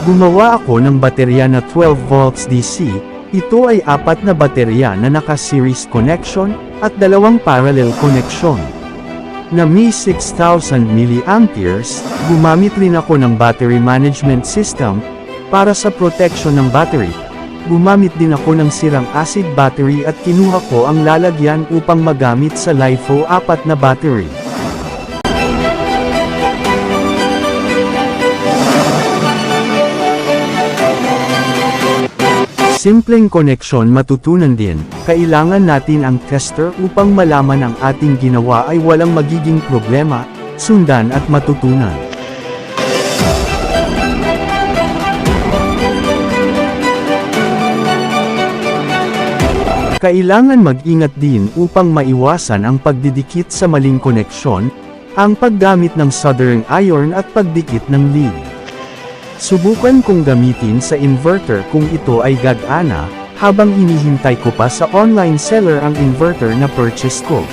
Gumawa ako ng baterya na 12 volts DC, ito ay 4 na baterya na naka-series connection, at 2 parallel connection. Na may 6,000 mAh, gumamit rin ako ng battery management system, para sa protection ng battery. Gumamit din ako ng sirang acid battery at kinuha ko ang lalagyan upang magamit sa LiFo 4 na battery. Simpleng koneksyon matutunan din, kailangan natin ang tester upang malaman ang ating ginawa ay walang magiging problema, sundan at matutunan. Kailangan mag-ingat din upang maiwasan ang pagdidikit sa maling koneksyon, ang paggamit ng soldering iron at pagdikit ng lead. Subukan kong gamitin sa inverter kung ito ay gagana, habang hinihintay ko pa sa online seller ang inverter na purchase ko.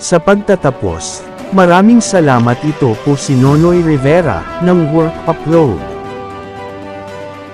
Sa pagtatapos, maraming salamat, ito po si Nonoy Rivera ng Work Upload.